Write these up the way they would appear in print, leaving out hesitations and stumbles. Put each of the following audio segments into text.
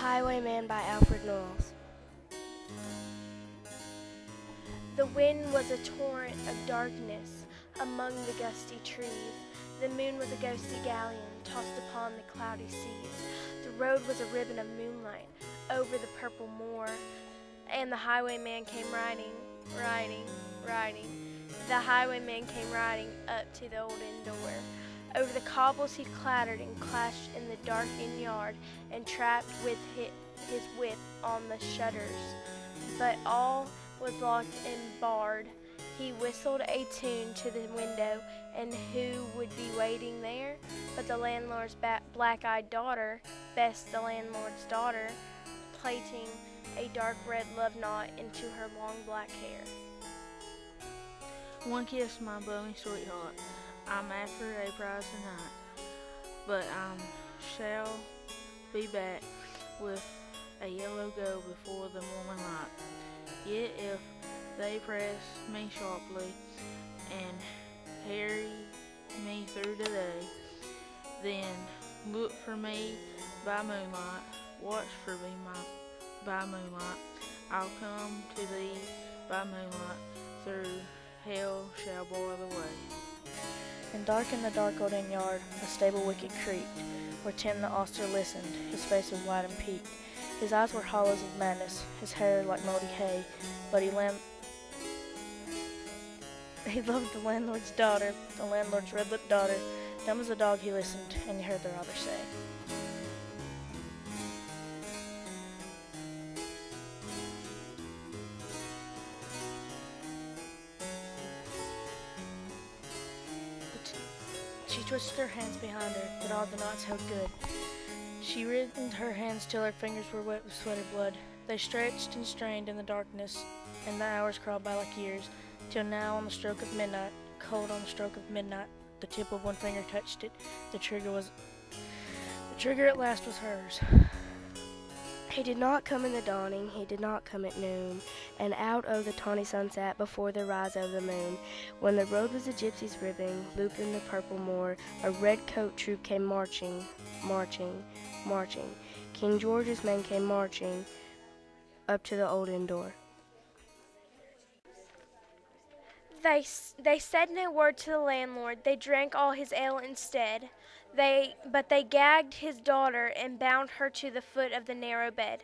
Highwayman by Alfred Knowles. The wind was a torrent of darkness among the gusty trees. The moon was a ghostly galleon tossed upon the cloudy seas. The road was a ribbon of moonlight over the purple moor, and the highwayman came riding. The highwayman came riding up to the old inn door. Over the cobbles he clattered and clashed in the dark inn yard, and trapped with his whip on the shutters. But all was locked and barred. He whistled a tune to the window, and who would be waiting there but the landlord's black-eyed daughter, Bess the landlord's daughter, plaiting a dark red love knot into her long black hair. One kiss, my bummy sweetheart, I'm after a prize tonight, but I shall be back with a yellow go before the morning light. Yet if they press me sharply and harry me through the day, then look for me by moonlight, watch for me by moonlight. I'll come to thee by moonlight, through hell shall bar the way. And dark in the dark old inn yard, a stable wicket creaked, where Tim the ostler listened. His face was white and peaked. His eyes were hollows of madness, his hair like moldy hay, but he loved the landlord's daughter, the landlord's red-lipped daughter. Dumb as a dog he listened, and he heard their father say, She twisted her hands behind her, but all the knots held good. She writhed her hands till her fingers were wet with sweaty blood. They stretched and strained in the darkness, and the hours crawled by like years, till now on the stroke of midnight, cold on the stroke of midnight, the tip of one finger touched it. The trigger at last was hers. He did not come in the dawning, he did not come at noon, and out o' the tawny sunset before the rise of the moon. When the road was a gypsy's ribbing, looping the purple moor, a red-coat troop came marching. King George's men came marching up to the old inn door. They said no word to the landlord, they drank all his ale instead. But they gagged his daughter and bound her to the foot of the narrow bed.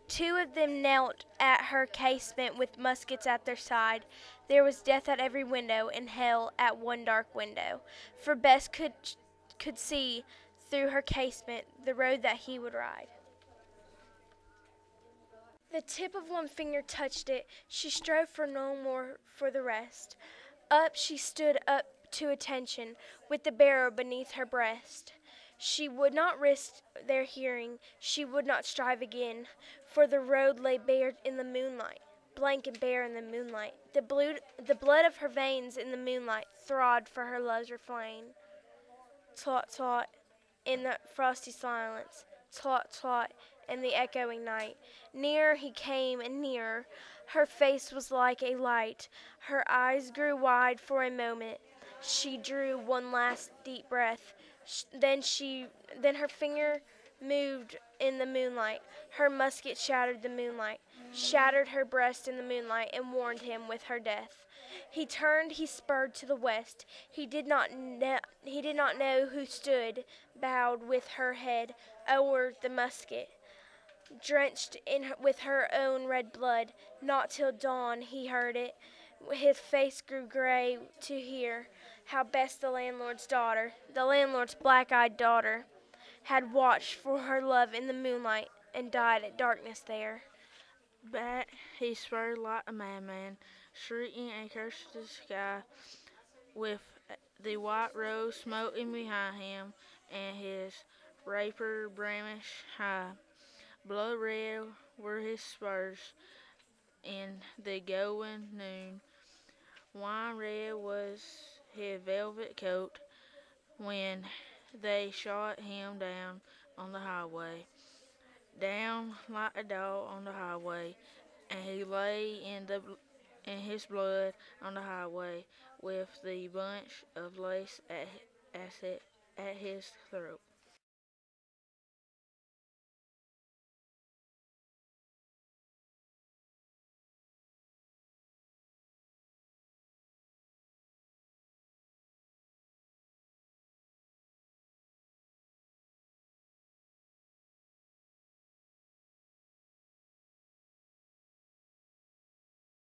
Two of them knelt at her casement with muskets at their side. There was death at every window and hell at one dark window, for Bess could see through her casement the road that he would ride. The tip of one finger touched it. She strove for no more for the rest. Up she stood up to attention, with the barrow beneath her breast. She would not risk their hearing, she would not strive again, for the road lay bare in the moonlight, blank and bare in the moonlight. The blood of her veins in the moonlight throbbed for her love's refrain. Tlot, tlot, in the frosty silence, tlot, tlot, in the echoing night. Nearer he came and nearer. Her face was like a light. Her eyes grew wide for a moment. She drew one last deep breath. Then her finger moved in the moonlight. Her musket shattered the moonlight, shattered her breast in the moonlight, and warned him with her death. He turned, he spurred to the west. He did not know who stood, bowed with her head o'er the musket, drenched with her own red blood. Not till dawn he heard it. His face grew gray to hear how Bess the landlord's daughter, the landlord's black-eyed daughter, had watched for her love in the moonlight and died at darkness there. Back he spurred like a madman, shrieking a curse to the sky, with the white rose smoking behind him, and his rapier brandished high. Blood red were his spurs in the going noon. Wine red was his velvet coat when they shot him down on the highway, down like a dog on the highway, and he lay in his blood on the highway with the bunch of lace at his throat.